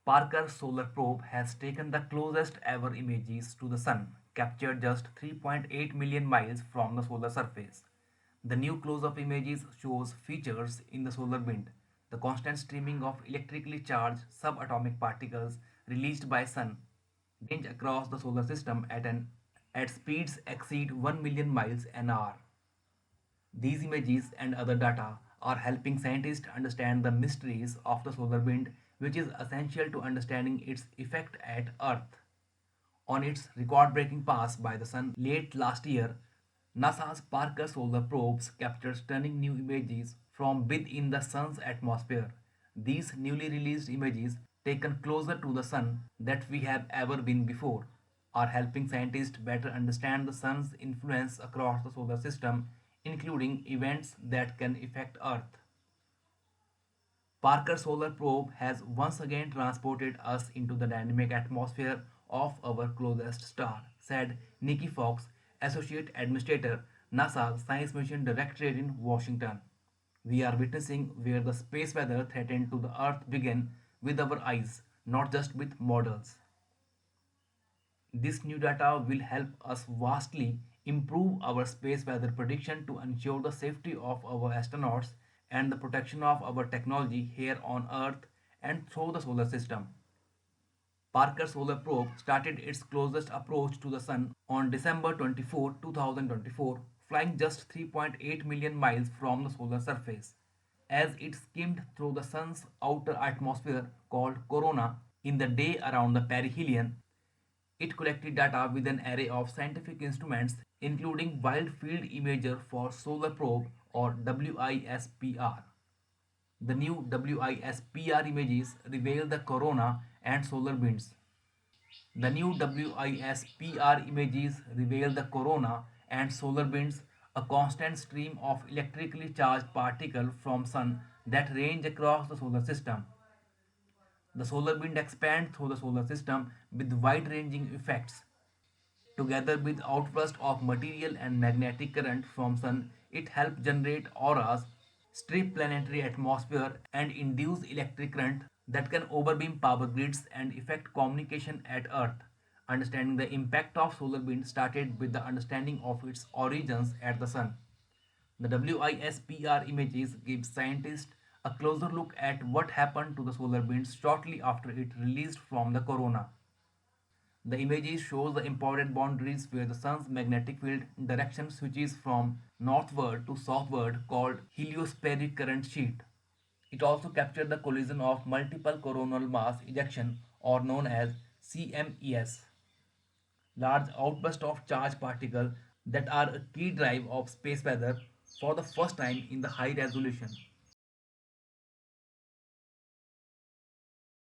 Parker Solar Probe has taken the closest ever images to the Sun, captured just 3.8 million miles from the solar surface. The new close-up images shows features in the solar wind, the constant streaming of electrically charged subatomic particles released by Sun range across the solar system at speeds exceed 1 million miles an hour. These images and other data are helping scientists understand the mysteries of the solar wind, which is essential to understanding its effect at Earth. On its record breaking pass by the Sun late last year, NASA's Parker Solar Probes captured stunning new images from within the Sun's atmosphere. These newly released images, taken closer to the Sun than we have ever been before, are helping scientists better understand the Sun's influence across the solar system, including events that can affect Earth. Parker Solar Probe has once again transported us into the dynamic atmosphere of our closest star, said Nikki Fox, Associate Administrator, NASA's Science Mission Directorate in Washington. We are witnessing where the space weather threatened to the Earth began with our eyes, not just with models. This new data will help us vastly improve our space weather prediction to ensure the safety of our astronauts and the protection of our technology here on Earth and through the solar system. Parker Solar Probe started its closest approach to the Sun on December 24, 2024, flying just 3.8 million miles from the solar surface. As it skimmed through the Sun's outer atmosphere called corona in the day around the perihelion, it collected data with an array of scientific instruments, including Wide Field Imager for Solar Probe or WISPR. The new WISPR images reveal the corona and solar winds. The new WISPR images reveal the corona and solar winds, a constant stream of electrically charged particles from sun that range across the solar system. The solar wind expands through the solar system with wide-ranging effects. Together with outbursts of material and magnetic current from sun, it helps generate auroras, strip planetary atmosphere, and induce electric current that can overbeam power grids and affect communication at Earth. Understanding the impact of solar wind started with the understanding of its origins at the sun. The WISPR images give scientists a closer look at what happened to the solar winds shortly after it released from the corona. The images shows the important boundaries where the sun's magnetic field direction switches from northward to southward called heliospheric current sheet. It also captured the collision of multiple coronal mass ejection or known as CMES, large outbursts of charged particles that are a key drive of space weather for the first time in the high resolution.